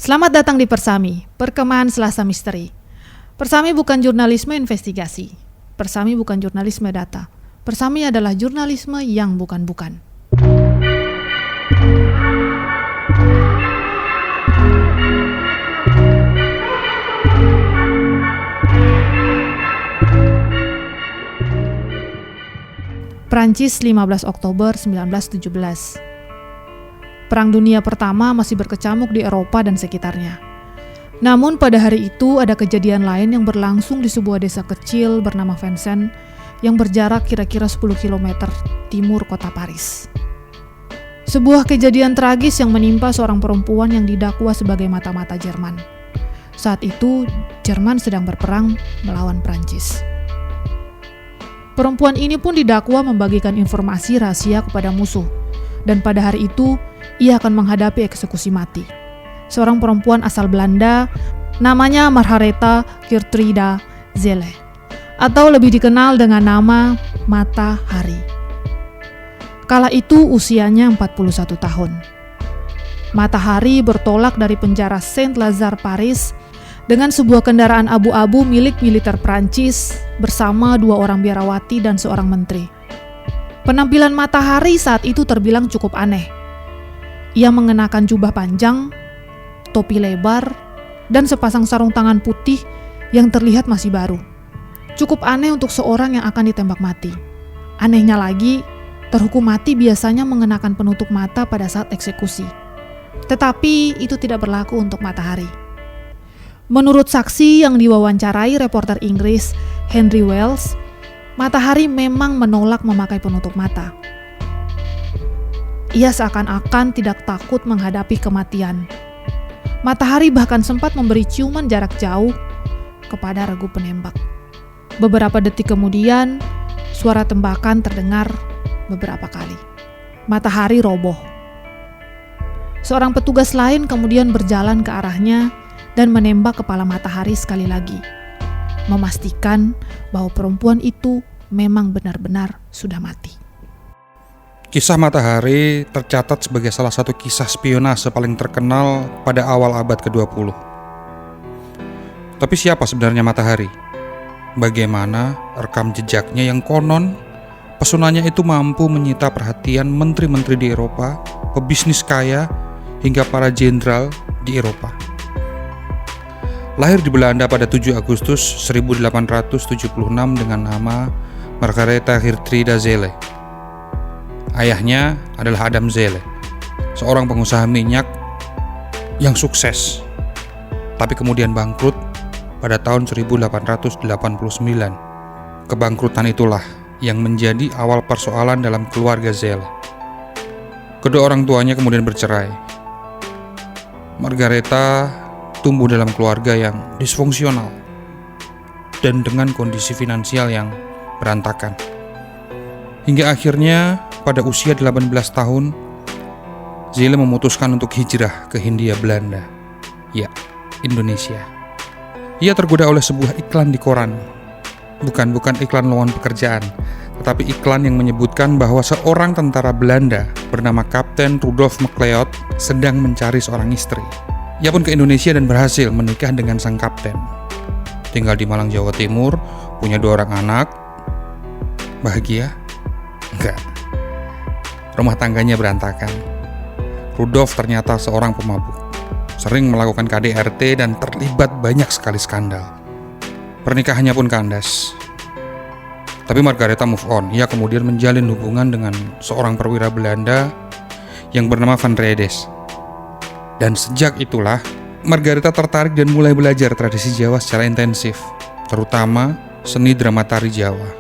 Selamat datang di Persami, Perkemahan Selasa Misteri. Persami bukan jurnalisme investigasi. Persami bukan jurnalisme data. Persami adalah jurnalisme yang bukan-bukan. Prancis 15 Oktober 1917. Perang Dunia Pertama masih berkecamuk di Eropa dan sekitarnya. Namun pada hari itu ada kejadian lain yang berlangsung di sebuah desa kecil bernama Vincennes yang berjarak kira-kira 10 km timur kota Paris. Sebuah kejadian tragis yang menimpa seorang perempuan yang didakwa sebagai mata-mata Jerman. Saat itu Jerman sedang berperang melawan Prancis. Perempuan ini pun didakwa membagikan informasi rahasia kepada musuh. Dan pada hari itu, ia akan menghadapi eksekusi mati. Seorang perempuan asal Belanda, namanya Margaretha Gertruda Zelle, atau lebih dikenal dengan nama Matahari. Kala itu usianya 41 tahun. Matahari bertolak dari penjara Saint-Lazare Paris dengan sebuah kendaraan abu-abu milik militer Prancis bersama 2 orang biarawati dan seorang menteri. Penampilan Matahari saat itu terbilang cukup aneh. Ia mengenakan jubah panjang, topi lebar, dan sepasang sarung tangan putih yang terlihat masih baru. Cukup aneh untuk seorang yang akan ditembak mati. Anehnya lagi, terhukum mati biasanya mengenakan penutup mata pada saat eksekusi. Tetapi itu tidak berlaku untuk Matahari. Menurut saksi yang diwawancarai reporter Inggris Henry Wells, Matahari memang menolak memakai penutup mata. Ia seakan-akan tidak takut menghadapi kematian. Matahari bahkan sempat memberi ciuman jarak jauh kepada regu penembak. Beberapa detik kemudian, suara tembakan terdengar beberapa kali. Matahari roboh. Seorang petugas lain kemudian berjalan ke arahnya dan menembak kepala Matahari sekali lagi, memastikan bahwa perempuan itu memang benar-benar sudah mati. Kisah Matahari tercatat sebagai salah satu kisah spionase paling terkenal pada awal abad ke-20. Tapi siapa sebenarnya Matahari? Bagaimana rekam jejaknya yang konon pesonanya itu mampu menyita perhatian menteri-menteri di Eropa, pebisnis kaya, hingga para jenderal di Eropa. Lahir di Belanda pada 7 Agustus 1876 dengan nama Margaretha Gertruda Zelle. Ayahnya adalah Adam Zelle, seorang pengusaha minyak yang sukses, tapi kemudian bangkrut pada tahun 1889. Kebangkrutan itulah yang menjadi awal persoalan dalam keluarga Zelle. Kedua orang tuanya kemudian bercerai. Margaretha tumbuh dalam keluarga yang disfungsional dan dengan kondisi finansial yang berantakan. Hingga akhirnya pada usia 18 tahun, Zelle memutuskan untuk hijrah ke Hindia Belanda. Ya, Indonesia. Ia tergoda oleh sebuah iklan di koran. Bukan iklan lowongan pekerjaan, tetapi iklan yang menyebutkan bahwa seorang tentara Belanda bernama Kapten Rudolf McLeod sedang mencari seorang istri. Ia pun ke Indonesia dan berhasil menikah dengan sang kapten. Tinggal di Malang, Jawa Timur, punya 2 orang anak. Bahagia? Enggak. Rumah tangganya berantakan. Rudolf ternyata seorang pemabuk, sering melakukan KDRT dan terlibat banyak sekali skandal. Pernikahannya pun kandas. Tapi Margaretha move on. Ia kemudian menjalin hubungan dengan seorang perwira Belanda yang bernama Van Redes. Dan sejak itulah, Margaretha tertarik dan mulai belajar tradisi Jawa secara intensif, terutama seni drama tari Jawa.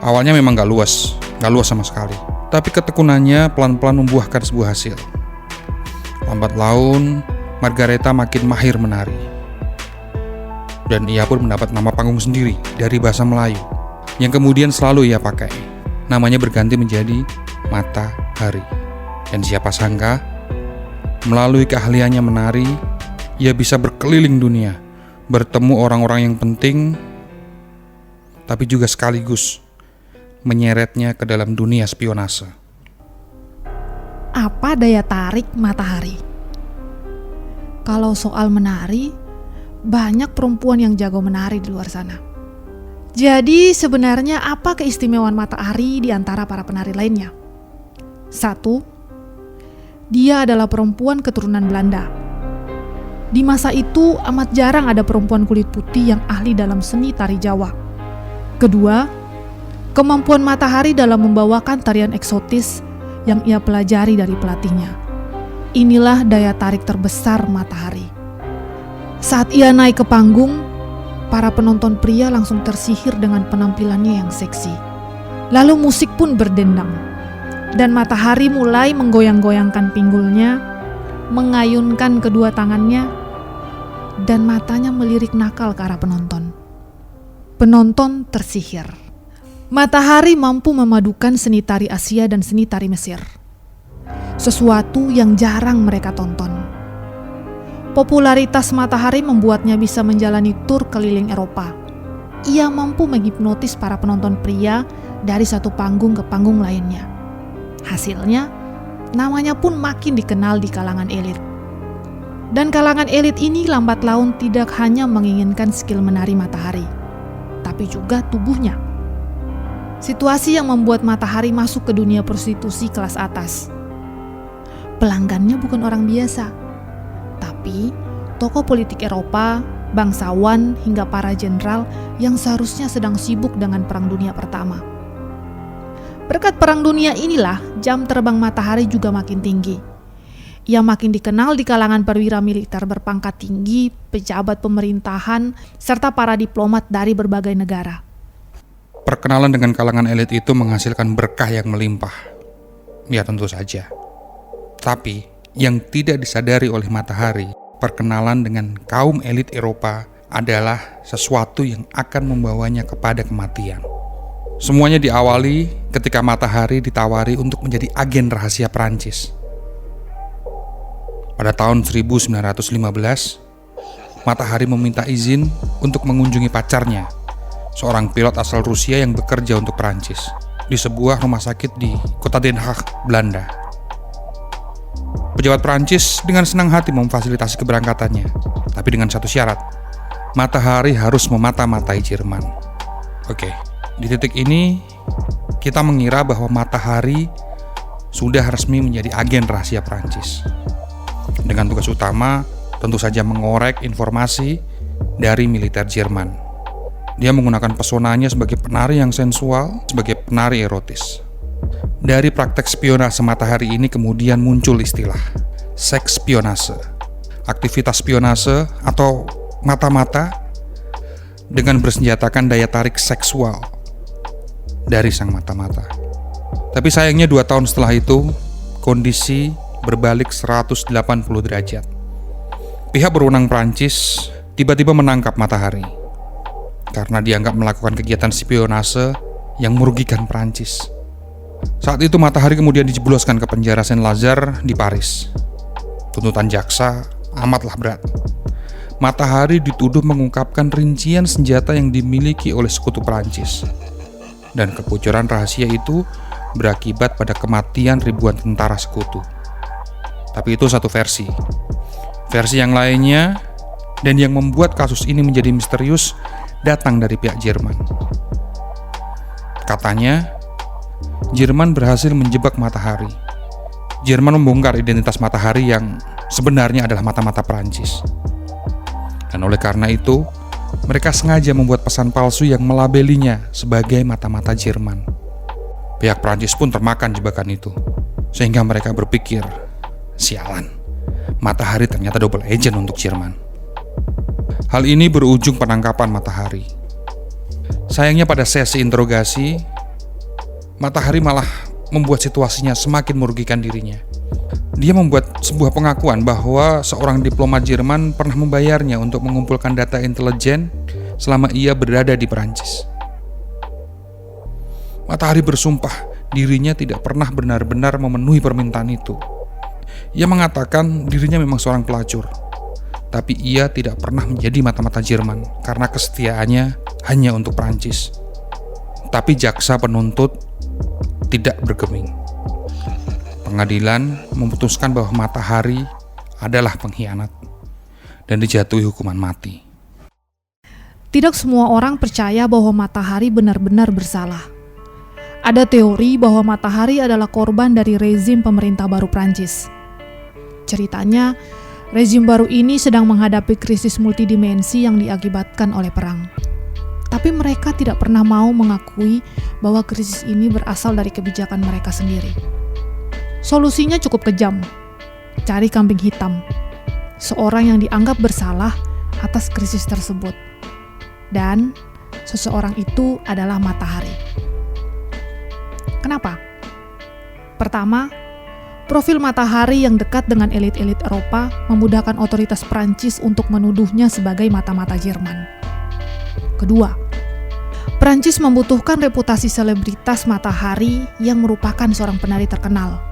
Awalnya memang gak luas sama sekali. Tapi ketekunannya pelan-pelan membuahkan sebuah hasil. Lambat laun, Margaretha makin mahir menari. Dan ia pun mendapat nama panggung sendiri dari bahasa Melayu, yang kemudian selalu ia pakai. Namanya berganti menjadi Matahari. Dan siapa sangka, melalui keahliannya menari, ia bisa berkeliling dunia, bertemu orang-orang yang penting, tapi juga sekaligus menyeretnya ke dalam dunia spionase. Apa daya tarik Matahari? Kalau soal menari, banyak perempuan yang jago menari di luar sana. Jadi sebenarnya apa keistimewaan Matahari di antara para penari lainnya? 1. Dia adalah perempuan keturunan Belanda. Di masa itu amat jarang ada perempuan kulit putih yang ahli dalam seni tari Jawa. Kedua, kemampuan Matahari dalam membawakan tarian eksotis yang ia pelajari dari pelatihnya. Inilah daya tarik terbesar Matahari. Saat ia naik ke panggung, para penonton pria langsung tersihir dengan penampilannya yang seksi. Lalu musik pun berdendang, dan Matahari mulai menggoyang-goyangkan pinggulnya, mengayunkan kedua tangannya, dan matanya melirik nakal ke arah penonton. Penonton tersihir. Matahari mampu memadukan seni tari Asia dan seni tari Mesir, sesuatu yang jarang mereka tonton. Popularitas Matahari membuatnya bisa menjalani tur keliling Eropa. Ia mampu menghipnotis para penonton pria dari satu panggung ke panggung lainnya. Hasilnya, namanya pun makin dikenal di kalangan elit. Dan kalangan elit ini lambat laun tidak hanya menginginkan skill menari Matahari, tapi juga tubuhnya. Situasi yang membuat Matahari masuk ke dunia prostitusi kelas atas. Pelanggannya bukan orang biasa, tapi tokoh politik Eropa, bangsawan, hingga para jenderal yang seharusnya sedang sibuk dengan Perang Dunia Pertama. Berkat Perang Dunia inilah jam terbang Matahari juga makin tinggi. Ia makin dikenal di kalangan perwira militer berpangkat tinggi, pejabat pemerintahan, serta para diplomat dari berbagai negara. Perkenalan dengan kalangan elit itu menghasilkan berkah yang melimpah. Ya tentu saja. Tapi yang tidak disadari oleh Matahari, perkenalan dengan kaum elit Eropa adalah sesuatu yang akan membawanya kepada kematian. Semuanya diawali ketika Matahari ditawari untuk menjadi agen rahasia Prancis. Pada tahun 1915, Matahari meminta izin untuk mengunjungi pacarnya, seorang pilot asal Rusia yang bekerja untuk Prancis, di sebuah rumah sakit di kota Den Haag, Belanda. Pejabat Prancis dengan senang hati memfasilitasi keberangkatannya, tapi dengan satu syarat, Matahari harus memata-matai Jerman. Oke, di titik ini kita mengira bahwa Matahari sudah resmi menjadi agen rahasia Prancis. Dengan tugas utama tentu saja mengorek informasi dari militer Jerman. Dia menggunakan pesonanya sebagai penari yang sensual, sebagai penari erotis. Dari praktek spionase Matahari ini kemudian muncul istilah seks spionase, aktivitas spionase atau mata-mata dengan bersenjatakan daya tarik seksual dari sang mata-mata. Tapi sayangnya 2 tahun setelah itu, kondisi berbalik 180 derajat. Pihak berwenang Prancis tiba-tiba menangkap Matahari karena dianggap melakukan kegiatan spionase yang merugikan Prancis. Saat itu Matahari kemudian dijebloskan ke penjara Saint-Lazare di Paris. Tuntutan jaksa amatlah berat. Matahari dituduh mengungkapkan rincian senjata yang dimiliki oleh sekutu Prancis. Dan kebocoran rahasia itu berakibat pada kematian ribuan tentara sekutu. Tapi itu satu versi. Versi yang lainnya, dan yang membuat kasus ini menjadi misterius, datang dari pihak Jerman. Katanya, Jerman berhasil menjebak Matahari. Jerman membongkar identitas Matahari yang sebenarnya adalah mata-mata Prancis. Dan oleh karena itu, mereka sengaja membuat pesan palsu yang melabelinya sebagai mata-mata Jerman. Pihak Prancis pun termakan jebakan itu, sehingga mereka berpikir, sialan, Matahari ternyata double agent untuk Jerman. Hal ini berujung penangkapan Matahari. Sayangnya pada sesi interogasi, Matahari malah membuat situasinya semakin merugikan dirinya. Dia membuat sebuah pengakuan bahwa seorang diplomat Jerman pernah membayarnya untuk mengumpulkan data intelijen selama ia berada di Perancis. Matahari bersumpah dirinya tidak pernah benar-benar memenuhi permintaan itu. Ia mengatakan dirinya memang seorang pelacur, tapi ia tidak pernah menjadi mata-mata Jerman karena kesetiaannya hanya untuk Perancis. Tapi jaksa penuntut tidak bergeming. Pengadilan memutuskan bahwa Matahari adalah pengkhianat. dan dijatuhi hukuman mati. Tidak semua orang percaya bahwa matahari benar-benar bersalah. Ada teori bahwa matahari adalah korban dari rezim pemerintah baru Prancis. Ceritanya, rezim baru ini sedang menghadapi krisis multidimensi yang diakibatkan oleh perang. Tapi mereka tidak pernah mau mengakui bahwa krisis ini berasal dari kebijakan mereka sendiri. Solusinya cukup kejam. Cari kambing hitam. Seorang yang dianggap bersalah atas krisis tersebut. Dan seseorang itu adalah matahari. Kenapa? Pertama, profil matahari yang dekat dengan elit-elit Eropa memudahkan otoritas Prancis untuk menuduhnya sebagai mata-mata Jerman. Kedua, Prancis membutuhkan reputasi selebritas matahari yang merupakan seorang penari terkenal.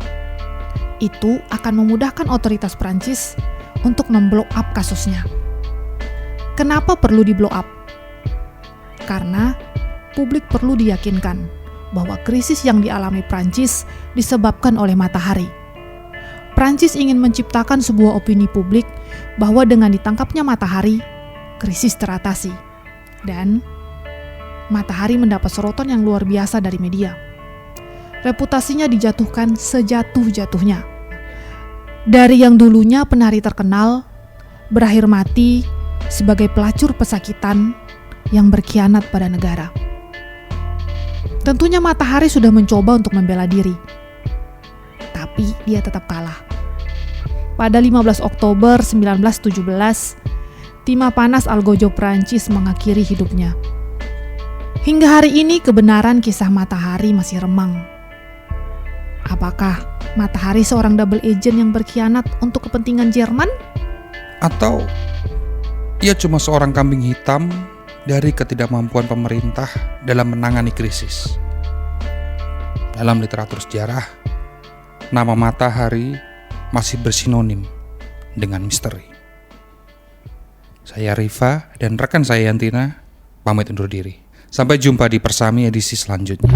Itu akan memudahkan otoritas Prancis untuk memblow up kasusnya. Kenapa perlu di blow up? Karena publik perlu diyakinkan bahwa krisis yang dialami Prancis disebabkan oleh matahari. Prancis ingin menciptakan sebuah opini publik bahwa dengan ditangkapnya matahari, krisis teratasi. Dan matahari mendapat sorotan yang luar biasa dari media. Reputasinya dijatuhkan sejatuh-jatuhnya. Dari yang dulunya penari terkenal, berakhir mati sebagai pelacur pesakitan yang berkhianat pada negara. Tentunya matahari sudah mencoba untuk membela diri, tapi dia tetap kalah. Pada 15 Oktober 1917, timah panas Algojo Prancis mengakhiri hidupnya. Hingga hari ini kebenaran kisah matahari masih remang. Apakah matahari seorang double agent yang berkhianat untuk kepentingan Jerman? Atau ia cuma seorang kambing hitam dari ketidakmampuan pemerintah dalam menangani krisis? Dalam literatur sejarah, nama matahari masih bersinonim dengan misteri. Saya Riva dan rekan saya Yantina pamit undur diri. Sampai jumpa di Persami edisi selanjutnya.